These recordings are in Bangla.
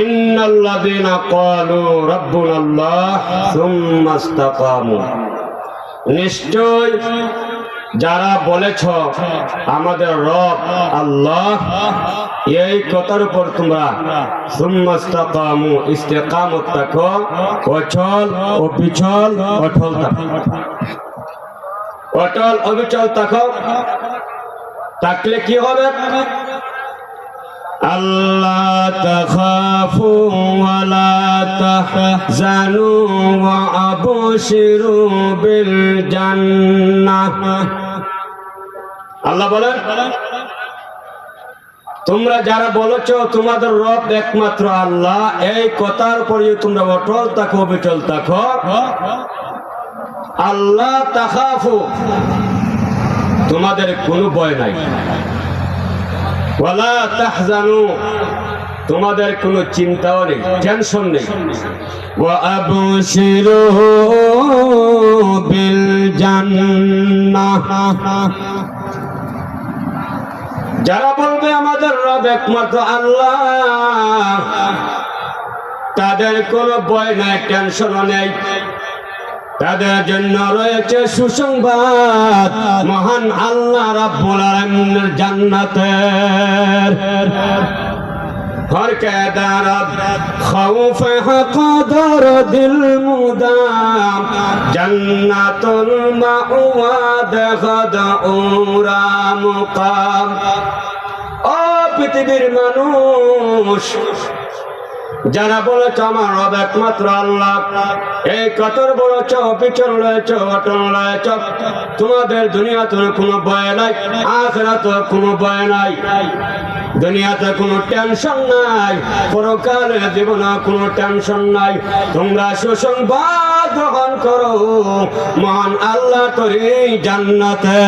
ইন্নাল্লাযীনা ক্বালু রাব্বুনাল্লাহ সুম্মা ইসতাকামু, নিশ্চয় যারা বলেছ আমাদের রব আল্লাহ, এই কথার উপর তোমরা সুম্মা ইসতাকামু, ইস্তিকামত থাকো, অচল অবিচল অটল থাকো, অটল অবিচল থাকো। থাকলে কি হবে? আল্লাহ তাখাফু ওয়া লা তাহজানু ওয়া আবশিরু বিল জান্নাহ। আল্লাহ বলেন, তোমরা যারা বলেছো তোমাদের রব একমাত্র আল্লাহ, এই কথার উপরে তোমরা অটল থাকো অবিচল থাকো। আল্লাহ তাখাফু, তোমাদের কোনো ভয় নাই। ওয়ালা তাহজানু, তোমাদের কোনো চিন্তাও নেই, টেনশন নেই। ওয়া আবশিরু বিল জান্নাহ, যারা বলবে আমাদের রব একমাত্র আল্লাহ, তাদের কোনো ভয় নাই, টেনশনও নেই। তাদের জন্য রয়েছে সুসংবাদ মহান আল্লাহ রাব্বুল আলামিনের জান্নাতের। হর কে দারদ খৌফ হকদর দিল মুদাম, জান্নাতুল মাওয়া দেখদ উরা মুকাম। ও পৃথিবীর মানুষ, যারা বলেছ আমার রব একমাত্র আল্লাহ, এই কতর বলেছ, পিছন রয়েছ, অটল রয়েছ, তোমাদের দুনিয়াতে কোনো ভয় নাই, আখিরাতে কোনো ভয় নাই। দুনিয়াতে কোনো টেনশন নাই, পরকালে জীবনে কোনো টেনশন নাই। তোমরা সুসংবাদ গ্রহণ করো মহান আল্লাহ তরি জান্নাতে।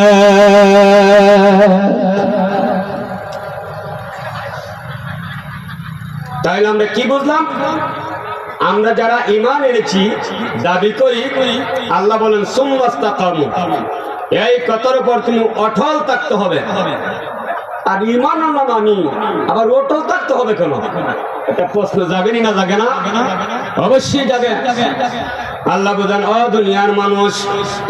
তাইলে আমরা কি বুঝলাম? আমরা যারা ঈমান এনেছি, দাবি করি, আল্লাহ বলেন সুম্মা ইসতাকামু, এই কথার উপর তুমি অটল থাকতে হবে। আর ঈমান আনলাম আমি, আবার অটল থাকতে হবে কেন? এটা প্রশ্ন জাগেনি না জাগে না? অবশ্যই জাগে। আল্লাহ বলেন, ও দুনিয়ার মানুষ,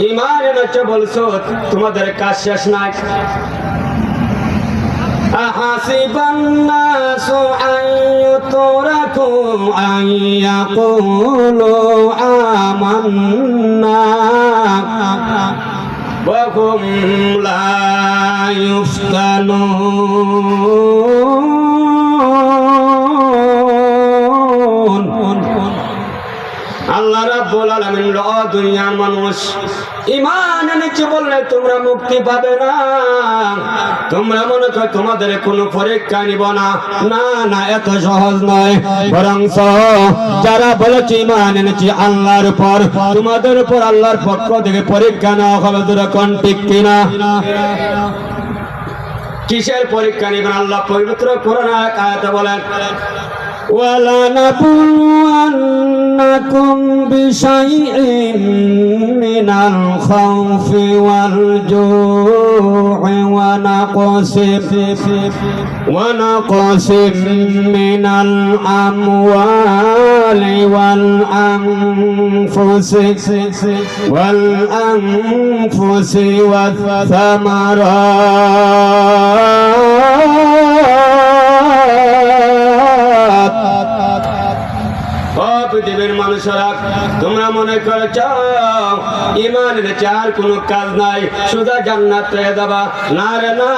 ঈমান এনেছো বলছো, তোমাদের কাজ শেষ নাই। أحسب الناس أن يتركوا أن يقولوا آمنا وهم لا يفتنون। আল্লাহ রাব্বুল আলামিন, ও দুনিয়ার মানুষ, ঈমান এনেছি বললে তোমরা মুক্তি পাবে না। তোমরা মনে করো তোমাদের কোনো পরীক্ষা নিব না, না না, এত সহজ নয়। বরং যারা বলেছে ঈমান এনেছি আল্লাহর উপর, তোমাদের উপর আল্লাহর পক্ষ থেকে পরীক্ষা নেওয়া হবে। দুরকম ঠিক কিনা? কিসের পরীক্ষা নিবেন? আল্লাহ পবিত্র কোরআন আয়াতে বলেন, وَلَنَبْلُوَنَّكُمْ بِشَيْءٍ مِّنَ الْخَوْفِ وَالْجُوعِ وَنَقْصٍ مِّنَ الْأَمْوَالِ وَالْأَنفُسِ وَالْأَنفُسِ পৃথিবীর মানুষেরা, তোমরা মনে করেছ ঈমানের চার কোনো কাজ নাই, শুধু জান্নাত পেয়ে যাবা। না রে না,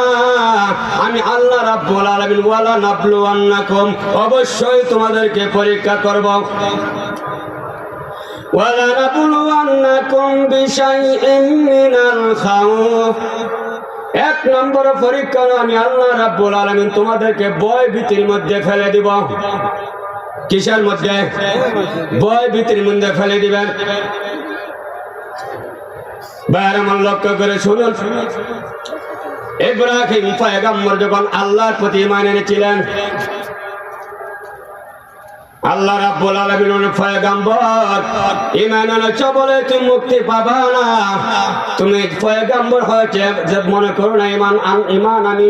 আমি আল্লাহ রাব্বুল আলামিন ওয়ালা নাবলুওয়ান্নাকুম, অবশ্যই তোমাদেরকে পরীক্ষা করব। ওয়ালা নাবলুওয়ান্নাকুম বিশাইইন মিনাল খাউফ, এক নম্বর পরীক্ষা আমি আল্লাহ রাব্বুল আলামিন তোমাদেরকে ভয় ভীতির মধ্যে ফেলে দিব। কিসের মধ্যে? ভয় ভীতির মধ্যে ফেলে দিবেন। বাইরে আমার লক্ষ্য করে শুনুন, ইব্রাহিম পয়গম্বর যখন আল্লাহর প্রতি ঈমান এনেছিলেন, আল্লাহ রাব্বুল আলামিন পয়গম্বর ঈমান এনেছো বলে তুমি মুক্তি পাবা না। তুমি পয়গম্বর হয়েছে যে মনে করো না ঈমান আমি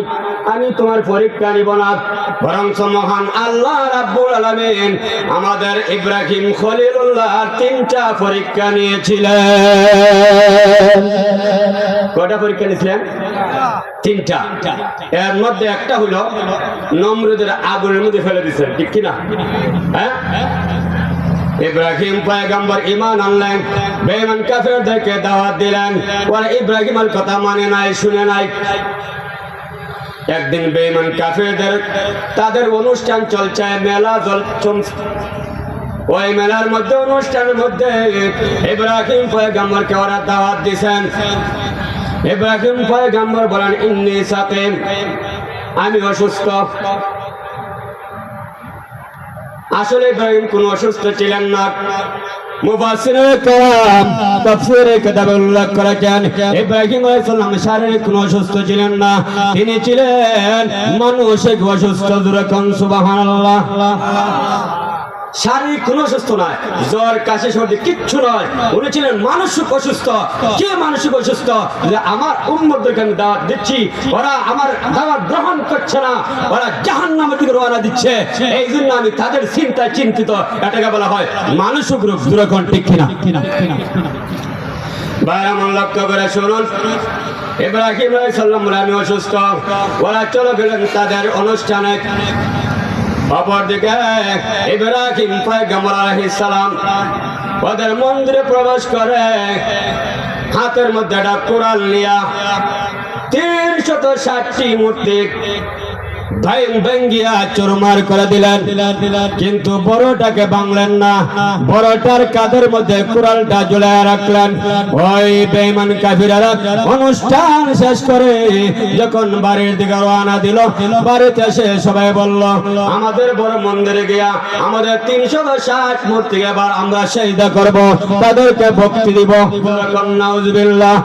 আমি তোমার পরীক্ষা নিব না, বরং মহান আল্লাহ রাব্বুল আলামিন আমাদের ইব্রাহিম খলিলুল্লাহ তিনটা পরীক্ষা নিয়েছিলেন। কয়টা পরীক্ষা নিয়েছিলেন? তিনটা। এর মধ্যে একটা হলো নমরুদের আগুনের মধ্যে ফেলে দিয়েছেন, ঠিক কিনা? হ্যাঁ, ইব্রাহিম পয়গম্বর ঈমান আনলেন, বেঈমান কাফেরদেরকে দাওয়াত দিলেন, ওরা ইব্রাহিমের কথা মানে নাই, শুনে নাই। একদিন বেঈমান কাফেরদের তাদের অনুষ্ঠান চলছে, মেলা চলছে। ওই মেলার মধ্যে, অনুষ্ঠানের মধ্যে ইব্রাহিম পয়গম্বরকে ওরা দাওয়াত দিয়েছেন। ইব্রাহিম পয়গম্বর বলেন, ইন্নী সাকিম, আমি অসুস্থ। আসলে ইব্রাহিম কোন অসুস্থ ছিলেন না। মুফাসসিরে কেরাম তাফসীরে কিতাবে উল্লেখ করেছেন ইব্রাহিম আলাইহিস সালাম শারীরিক কোন অসুস্থ ছিলেন না, তিনি ছিলেন মানসিক অসুস্থ। জোরে কোন সুবহানাল্লাহ। শারীরিক কোনো অসুস্থ নয়, জ্বর কাশি সর্দি কিচ্ছু নয়, উনি ছিলেন মানসিক অসুস্থ। কে মানসিক অসুস্থ? যে আমার উম্মতদেরকে আমি দাওয়াত দিচ্ছি, ওরা আমার দাওয়াত গ্রহণ করছে না, ওরা জাহান্নামের দিকে রওনা দিচ্ছে, এই জন্য আমি তাদের চিন্তায় চিন্তিত। এটাকে বলা হয় মানসিক রোগ। দুরকম ঠিক কিনা? ভাই আমার লক্ষ্য করে শুনুন, ইব্রাহিম আলাইহিস সালাম বলে আমি অসুস্থ। ওরা চলে গেলেন তাদের অনুষ্ঠানে। অপরদিকে ইব্রাহিম পয়গম্বর আলাইহিস সালাম ওদের মন্দিরে প্রবেশ করে হাতের মধ্যে একটা কুরআন নিয়া 360টি মূর্তি ভেঙ্গিয়া চুরমার করে দিলেন, কিন্তু বড়টাকে ভাঙলেন না। বড়টার কাঁধের মধ্যে কুড়ালটা ঝুলাইয়া রাখলেন। ওই বেঈমান কাফিররা অনুষ্ঠান শেষ করে যখন বাড়ির দিকে রওনা দিল, বাড়িতে এসে সবাই বলল, আমাদের বড় মন্দিরে গিয়া আমাদের 360 মূর্তিকে এবার আমরা সিজদা করব, তাদেরকে ভক্তি দিব। নাউজুবিল্লাহ।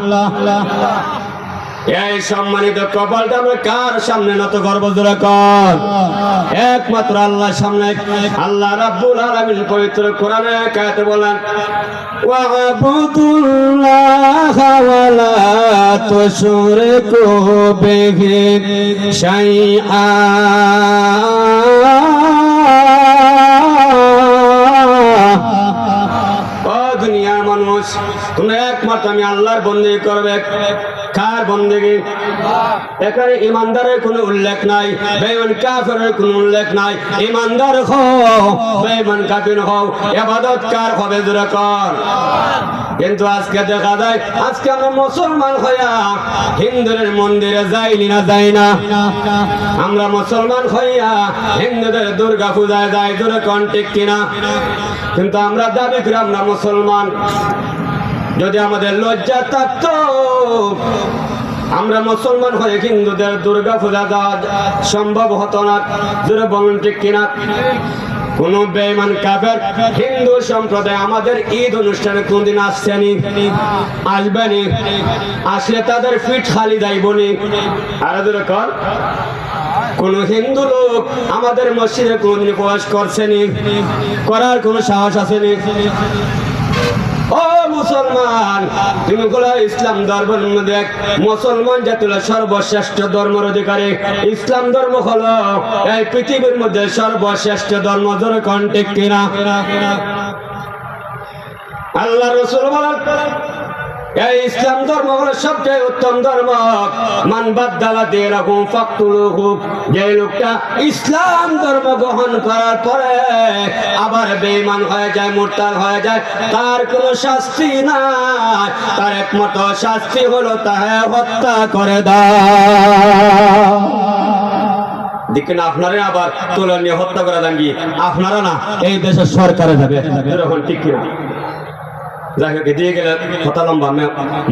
এই সম্মানিত কপালটা আমরা কার সামনে নত করব? জোরে কর। একমাত্র আল্লাহর সামনে। আল্লাহ রাব্বুল আলামিন পবিত্র কোরআনে আয়াতে বলেন, ওয়াবুদুল্লাহা ওয়া লা তুশরিকু বিহি শাইআ। ও দুনিয়ার মানুষ, তোমরা একমাত্র আমি আল্লাহর বন্দেগী করবে। কার বন্দেগী? এখানে ইমানদারের কোনো উল্লেখ নাই, বেঈমান কাফেরের কোনো উল্লেখ নাই। ইমানদার হও, বেঈমান কাফির হও, ইবাদত কার হবে? জোরে কর। কিন্তু আজকে দেখা যায়, আজকে আমরা মুসলমান হইয়া হিন্দুদের মন্দিরে যাইনি না, যাই না। আমরা মুসলমান হইয়া হিন্দুদের দুর্গা পূজায় যাই। জোরে কর, ঠিক কিনা? কিন্তু আমরা দাবি করি আমরা মুসলমান। যদি আমাদের লজ্জা থাকতো, আমরা মুসলমান হয়ে হিন্দুদের দুর্গা পূজা দেওয়া সম্ভব হতো না। জোরে বলুন, ঠিক কিনা? কোন বেঈমান কাফের হিন্দু সম্প্রদায় আমাদের ঈদ অনুষ্ঠানে কোনদিন আসছেনি? আসবেনি। আসলে তাদের পিঠ খালি যাইবনি। আর জোরে কর। কোন হিন্দু লোক আমাদের মসজিদে কোনদিন প্রবেশ করছেনি? করার কোন সাহস আসেনি। ও মুসলমান, তুমি বলো ইসলাম ধর্মের মধ্যে মুসলমান জাতি হলো সর্বশ্রেষ্ঠ ধর্মের অধিকারী। ইসলাম ধর্ম হলো এই পৃথিবীর মধ্যে সর্বশ্রেষ্ঠ ধর্ম। ধরে কোন ঠিক কিনা? আল্লাহ রাসূল বলেন, এই ইসলাম ধর্ম হলো সবচেয়ে উত্তম ধর্ম। মান বাদদালা দীনাহু ফাকতুলুহু। যে লোকটা ইসলাম ধর্ম গ্রহণ করার পরে আবার বেঈমান হয়ে যায়, মুরতাদ হয়ে যায়, তার কোনো শাস্তি নাই। তার একমাত্র শাস্তি হলো তাকে হত্যা করে দাও। দেখেন, আপনারা আবার তুলে নিয়ে হত্যা করে দেন কি? আপনারা না, এই দেশের সরকারে যাবে। এরকম ঠিক কিনা? যাই হোক, দিয়ে গেলে কথা লম্বা।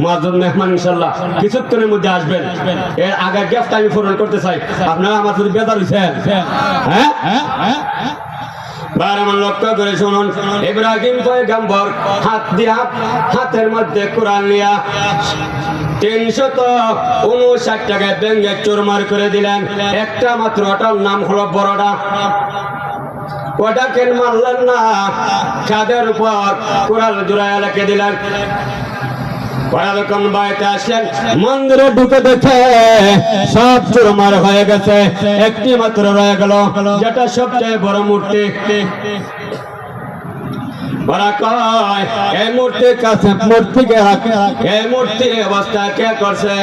মুআজ্জিন মেহমান ইনশাআল্লাহ কিছুক্ষণের মধ্যে আসবেন। এর আগে গিফট আমি পূরণ করতে চাই। আপনারা আমার শুধু বেজার হইছেন? হ্যাঁ, বারবার লক্ষ্য করে শুনুন। ইব্রাহিম পয়গম্বর হাতের মধ্যে কোরআন নিয়া 359টাকে ভেঙে চুরমার করে দিলেন। একটা মাত্র, ওটার নাম হলো বড়টা। ওটাকে মারলেন না, কাঁধের উপর কোরআন জোড়ায় রেখে দিলেন। ওরা যখন বাড়িতে আসলেন মন্দিরে ঢুকে দেখে সব চুরমার হয়ে গেছে, একটি মাত্র রয়ে গেল যেটা সবচেয়ে বড় মূর্তি। ওরা কয় এই মূর্তির কাছে মূর্তিকে এই মূর্তির অবস্থা কে করছে?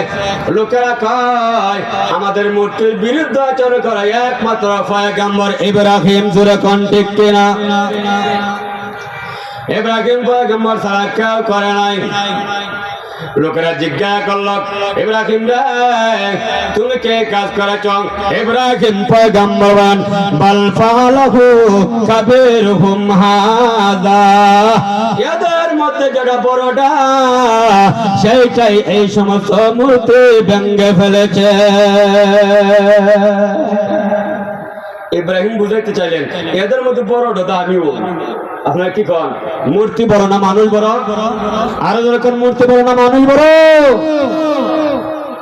লোকেরা কয় আমাদের মূর্তির বিরুদ্ধে আচরণ করে একমাত্র পয়গম্বর ইব্রাহিম। জোরে কোন ঠিক কিনা? ইব্রাহিম পয়গম্বর ছাড়া কেউ করে নাই। লোকেরা জিজ্ঞাসা করল ইব্রাহিম রে তুমি কে কাজ করেছ? ইব্রাহিম পয়গম্বর বল ফালাহু কাবীরুহুম হাযা, এদের মধ্যে যেটা বড়টা সেইটাই এই সমস্ত মূর্তি ভেঙে ফেলেছে। ইব্রাহিম বুঝাইতে চাইলেন এদের মধ্যে বড়টা তো আমিও। আপনার কি কন? মূর্তি বড় না মানুষ বড়? আরো যখন মূর্তি বড় না মানুষ বড়?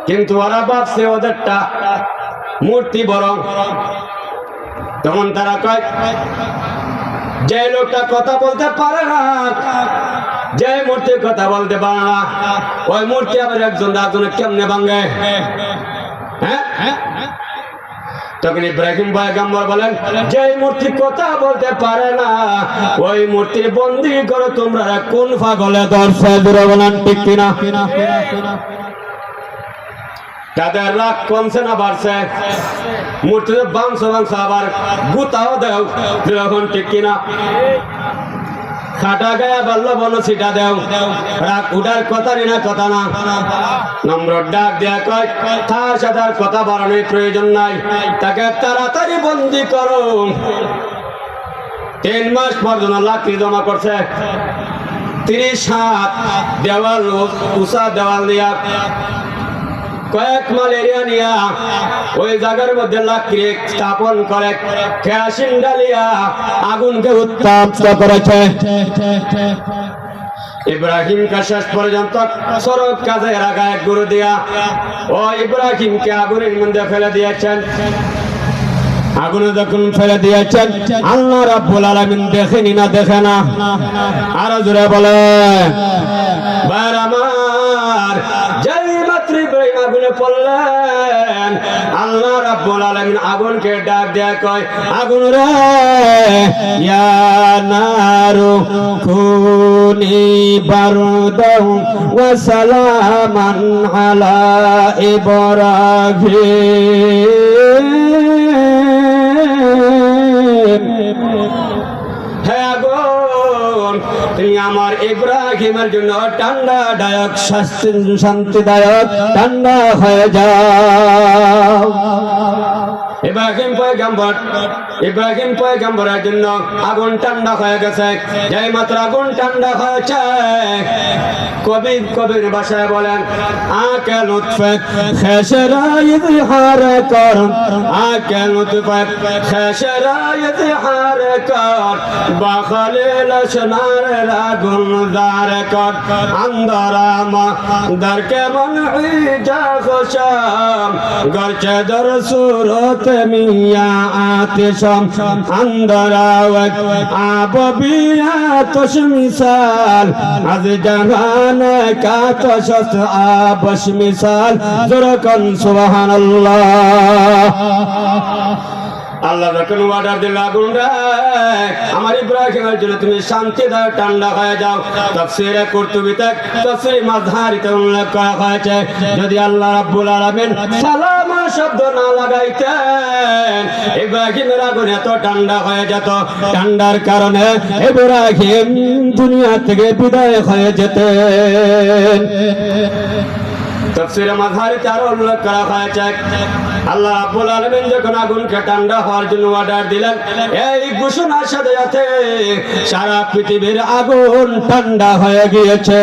কিন্তু ওরা ভাবছে ওদেরটা মূর্তি বড়। তখন তারা কয় যে লোকটা কথা বলতে পারে না, যে মূর্তি কথা বলতে পারে না, ওই মূর্তি আবার একজন একজনের কেমনে ভাঙে? হ্যাঁ, তখন ইব্রাহিম পয়গম্বর বলেন যে মূর্তি কথা বলতে পারে না ওই মূর্তি বন্দী করো তোমরা। কোন পাগলে ধরছে? বলেন ঠিক কিনা? তাদের রাগ কমছে না বাড়ছে? মূর্তিতে বাংশ আবার গুতাও দেও, যখন ঠিক কিনা? খাটা গায়া বাল্য বলো সিটা দেও, রাগ উঠার কথা না কথা না। নম্র ডাক দেয়া কয় তার সাথে আর কথা বাড়ানোর প্রয়োজন নাই, তাকে তাড়াতাড়ি বন্দি করো। 3 মাস পর্যন্ত লাকড়ি জমা করছে, 30 হাত দেওয়াল উষা দেওয়াল দিয়া কয়েক মাইল এরিয়া নিয়া ওই জায়গার মধ্যে লাকড়ি স্থাপন করে কেরোসিন ঢালিয়া আগুনকে উত্তপ্ত করেছে। ইব্রাহিমকে শেষ পর্যন্ত সড়ক কাজে রাখায় গুরু দিয়া ও ইব্রাহিমকে আগুনের মধ্যে ফেলে দিয়েছেন। আগুনে যখন ফেলে দিয়েছেন আল্লাহ রাব্বুল আলামিন দেখেনি না? দেখে না? আরো জোরে বলে ভাই আমার, যেই মাত্র ইব্রাহিম আগুনে পড়লেন আল্লাহ রাব্বুল আলামিন আগুনকে ডাক দেয়া কয় আগুন রে ইয়া নারু কুনি বারদাও ওয়া সালামান আলা ইব্রাহিম। তুমি আমার ইব্রাহিমের জন্য ঠান্ডাদায়ক শান্তিদায়ক ঠান্ডা হয়ে যাও। ইব্রাহিম পয়গম্বরের জন্য আগুন ঠান্ডা হয়ে গেছে। যেই মাত্র আগুন ঠান্ডা হয়েছে কবির ভাষায় বলেন আকে লুৎফে খেসরা ইজহার কর, আকে লুৎফে খেসরা ইজহার কর, বাখলিল শনার আগুন দার কর, আন্দারামা দরকে মন যা খুশাম গরচে দর সুরত মিয়া আতিশম আন্দারাওয়াত আববিয়া তোশ মিসাল আজ জাহান কা তোশ আবশ মিসাল। জোরকন সুবহানাল্লাহ। আল্লাহ যখন অর্ডার দিল আগুন রে আমার ইব্রাহিমের জন্য তুমি শান্তি দাও, ঠান্ডা হয়ে যাও। তাফসীরে কুরতুবীতে তাফসীর মাযহারিতে উল্লেখ করা হয়েছে যদি আল্লাহ রাব্বুল আলামিন সালামা শব্দ না লাগাইতেন ইব্রাহিমের আগুন এত ঠান্ডা হয়ে যেত। ঠান্ডার কারণে ইব্রাহিম দুনিয়া থেকে বিদায় হয়ে যেতেন। তাফসীরে মাযহারিতে আরো উল্লেখ করা হয়েছে আল্লাহ রাব্বুল আলামিন যখন আগুনকে ঠান্ডা হওয়ার জন্য অর্ডার দিলেন এই ঘোষণার সাথে সাথে সারা পৃথিবীর আগুন ঠান্ডা হয়ে গিয়েছে।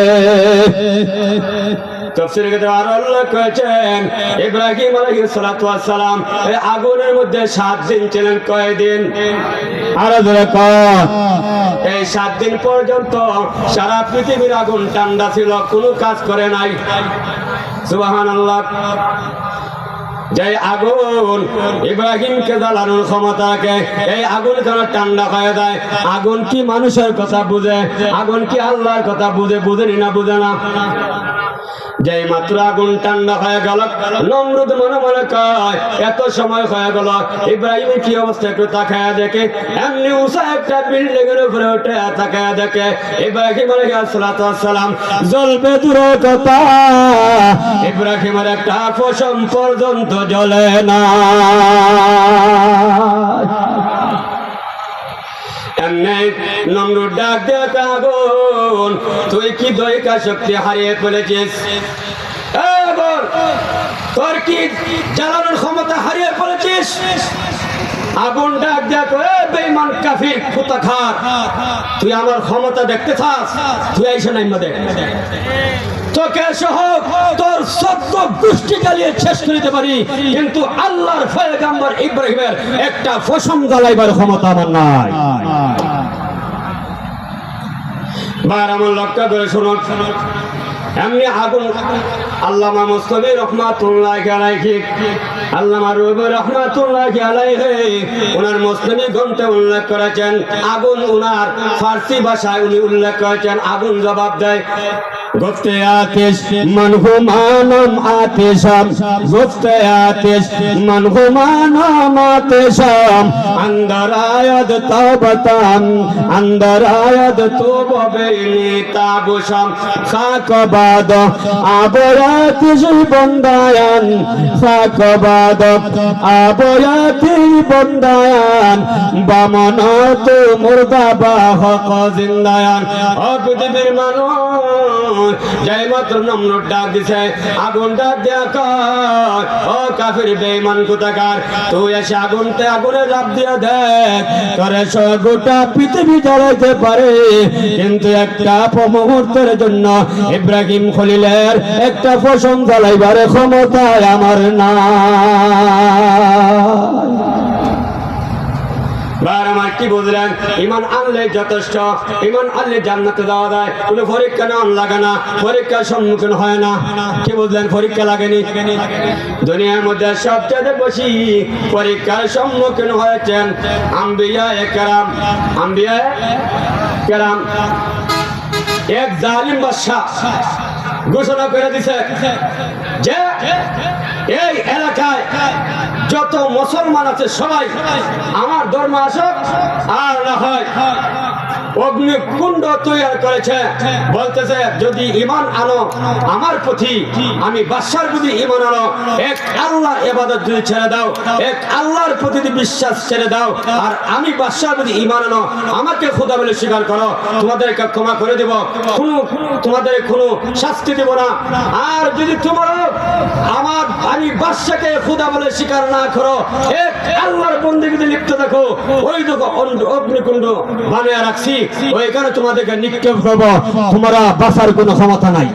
তাফসীরে আরো উল্লেখ করেছেন ইব্রাহিম আলাইহিস সালাতু ওয়াস সালাম এই আগুনের মধ্যে 7 দিন ছিলেন। কয়দিন? আরো জোরে কর। এই 7 দিন পর্যন্ত সারা পৃথিবীর আগুন ঠান্ডা ছিল, কোনো কাজ করে নাই। সুবহানাল্লাহ। যে আগুন ইব্রাহিমকে জ্বালানোর ক্ষমতা রাখে, এই আগুন কেন ঠান্ডা হয়ে যায়? আগুন কি মানুষের কথা বুঝে? আগুন কি আল্লাহর কথা বুঝে? বুঝেনি না? বুঝে না? যেই মাত্র আগুন ঠান্ডা হয়ে গেল, নমরুদ মনে মনে কয় এত সময় হয়ে গেল, ইব্রাহিমের কি অবস্থা একটু তাকায়া দেখে। এমনি উষা একটা বিল্ডিং এর উপরে উঠে তাকায়া দেখে ইব্রাহিম আলাইহিস সালাম জ্বলবে দূর কথা, ইব্রাহিমের একটা পশম পর্যন্ত জ্বলে না। এমনি নমরুদ ডাক দেয়া, আগুন তুই কি দৈহিক শক্তি হারিয়ে ফেলেছিস? তোর কি জ্বালানোর ক্ষমতা হারিয়ে ফেলেছিস? আগুন ডাক দেখো, বেঈমান কাফির কুতাখার, তুই আমার ক্ষমতা দেখতে চাস? তুই আইসা নাই মধ্যে তোকে সহ তোর 14 গোষ্ঠী জ্বালিয়ে শেষ করে দিতে পারি, কিন্তু আল্লাহর পয়গম্বর ইব্রাহিমের একটা পশম জ্বালাইবার ক্ষমতা আমার নাই। বার আমার লক্ষ্য করে শুনো, এমনি আগুন আল্লামা মুস্তাফি রহমাতুল্লাহি আলাইহি, আল্লামা রুবি রহমাতুল্লাহি আলাইহি ওনার মুসলিমি গ্রন্থে উল্লেখ করেছেন, আগুন ওনার ফার্সি ভাষায় উনি উল্লেখ করেছেন। আগুন জবাব দেয়, গুফতে আতিশ মানহুমানম আতিশাম, গুফতে আতিশ মানহুমানম আতিশাম, আন্দার আয়াত তাওবাতাম, আন্দার আয়াত তোবা বেইনি তাবুশাম, খাকবাদ আবয়াতি বন্দায়ান, খাকবাদ আবয়াতি বন্দায়ান, বামন তো মুর্দাবাহ জিন্দায়ান। ও পৃথিবীর মানুষ, যাই মাত্র নমরুদ ডাক দিছে, আগুন ডাক দেয়া কয়, ও কাফির বেঈমান কোথাকার, তুই এসে আগুনে লাফ দিয়া দেখ, তোরে গোটা পৃথিবী জ্বালাইতে পারে, কিন্তু একটা মুহূর্তের জন্য ইব্রাহিম খলিলের একটা পশম জ্বালাইবার ক্ষমতা আমার না। আমার কি বুঝলেন? ইমান আনলে যথেষ্ট, ইমান আনলে জান্নাতে যাওয়া যায়, কোনো পরীক্ষা নেওয়া লাগে না, পরীক্ষার সম্মুখীন হয় না। কি বুঝলেন? পরীক্ষা লাগেনি। দুনিয়ার মধ্যে সবচেয়ে বেশি পরীক্ষার সম্মুখীন হয়েছেন আম্বিয়া কেরাম। আম্বিয়া কেরাম এক জালিম বাদশা ঘোষণা করে দিছে যে এই এলাকায় যত মুসলমান আছে সবাই আমার ধর্ম আসুক, আর না হয় অগ্নিকুণ্ড তৈরি করেছে। বলতেছে যদি ঈমান আনো আমার প্রতি, আমি বাদশার প্রতি ঈমান আনো, এক আল্লাহর ইবাদত যদি ছেড়ে দাও, এক আল্লাহর প্রতি বিশ্বাস ছেড়ে দাও, আর আমি বাদশার প্রতি ঈমান আনো, আমাকে খোদা বলে স্বীকার করো, তোমাদেরকে ক্ষমা করে দেব, তোমাদের কোনো শাস্তি দেব না। আর যদি তোমরা আমি বাদশাকে খোদা বলে স্বীকার না করো, এক আল্লাহর বন্দেগীতে লিপ্ত থাকো, ওই দেখো অগ্নিকুণ্ড বানিয়ে রাখছি, ওইখানে তোমাদেরকে নিক্ষেপ করবো, তোমরা বাঁচার কোনো ক্ষমতা নাই।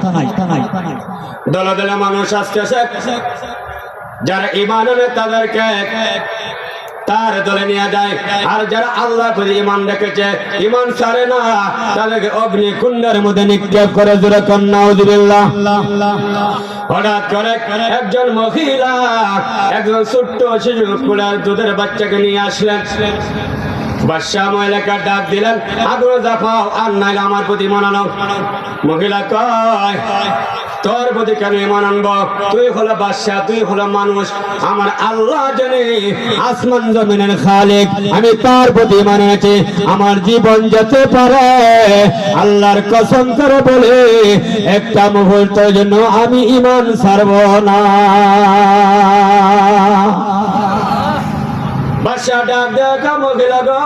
দলে দলে মানুষ আসতেছে, যারা ঈমান আনে তাদেরকে তার দলে নিয়ে যায়, আর যারা আল্লাহ প্রতি ঈমান রেখেছে, ঈমান ছাড়ে না, তাদেরকে অগ্নিকুণ্ডের মধ্যে নিক্ষেপ করে। জোরে কর নাউযুবিল্লাহ। হঠাৎ করে একজন মহিলা একজন ছোট্ট শিশু কুলার দুধের বাচ্চাকে নিয়ে আসলেন। বাদশা মহিলাকে ডাক দিলেন, আগুনে জাফাও, আর নাইলে আমার প্রতি ঈমান আনো। মহিলা কয়, তোর প্রতি কেন ঈমান আনবো? তুই হলো বাদশা, তুই হলো মানুষ, আমার আল্লাহ জানে আসমান জমিনের খালিক, আমি তার প্রতি ঈমান এনেছি, আমার জীবন যেতে পারে, আল্লাহর কসম করে বলে একটা মুহূর্তের জন্য আমি ঈমান ছাড়ব না। বাদশা ডাক দেখা, মহিলা গো,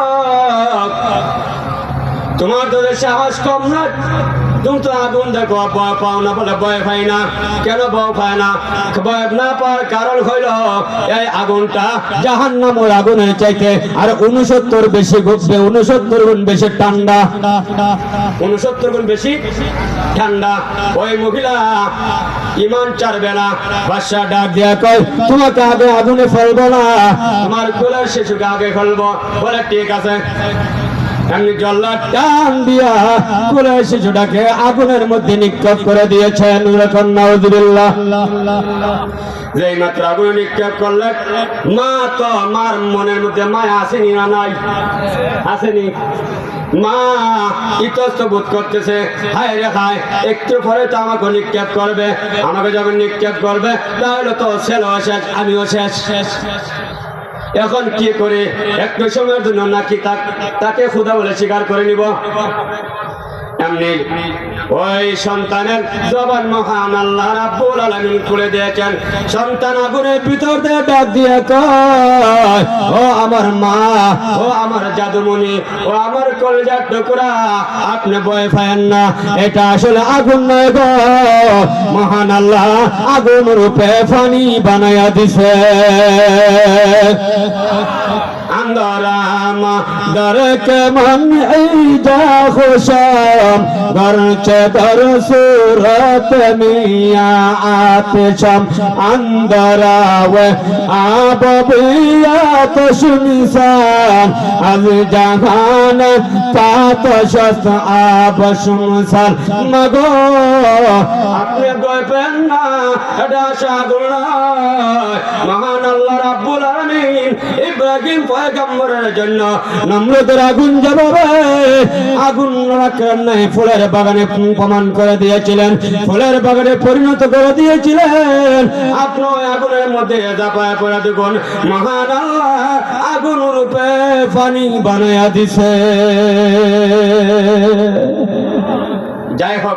তোমার তো সাহস কম না, তুমি তো আগুন দেখো, ভয় পাও না? বলে ভয় পাই না। কেন ভয় পায় না? ভয় না পাওয়ার কারণ হইল এই আগুনটা জাহান্নামের আগুনের চাইতে আর 69 বেশি ঘুরবে, 69 গুণ বেশি ঠান্ডা, 69 গুণ বেশি ঠান্ডা। ওই মহিলা ঈমান ছাড়বে না। বাদশা ডাক দিয়া কয়, তোমাকে আগে আগুনে ফেলবো না, তোমার কোলের শিশুকে আগে ফেলবো। বলে ঠিক আছে। এমনি জল্লা টান দিয়া কোলের শিশুটাকে আগুনের মধ্যে নিক্ষেপ করে দিয়েছেন। নাউযুবিল্লাহ। যেই মাত্র আগুনে নিক্ষেপ করলেন, মা তো মার মনের মধ্যে মায়া আসেনি না নাই? আসেনি? মা ইতস্ত বোধ করতেছে, হায় রে হায়, একটু পরে তো আমাকে নিক্ষেপ করবে, আমাকে যখন নিক্ষেপ করবে তাহলে তো ছেলেও শেষ, আমিও শেষ। এখন কি করে একটু সময়ের জন্য নাকি তাকে খোদা বলে স্বীকার করে নিব? এমনি ওই সন্তানের জবান মহান আল্লাহ রাব্বুল আলামিন খুলে দিয়েছেন। সন্তান আগুনের ভিতর দিয়ে ডাক দিয়ে কয়, ও আমার মা, ও আমার জাদুমণি, ও আমার কলিজার টুকরা, আপনি ভয় পায়েন না, এটা আসলে আগুন নয় গো, মহান আল্লাহ আগুন রূপে পানি বানায়া দিছে। আন্দারাম দর के मन ईदा खुशम घर चे दर सूरत मिया आतिशम अंदरावे आब बियात शुनिसान अब जहान पात शस्त आब शुमसान मगो अपने गोय पेन्ना एडा शागुना महान अल्लाह रब्बुल आलामीन इब्राहिम পয়গম্বরের জন্য নমরুদের আগুন জ্বালাবে, আগুন রাখার নাই ফুলের বাগানে প্রমাণ করে দিয়েছিলেন, ফুলের বাগানে পরিণত করে দিয়েছিলেন। আপনি আগুনের মধ্যে জাপায় পড়ে দেখুন, মহান আল্লাহ আগুন রূপে পানি বানায়া দিছে। যাই হোক।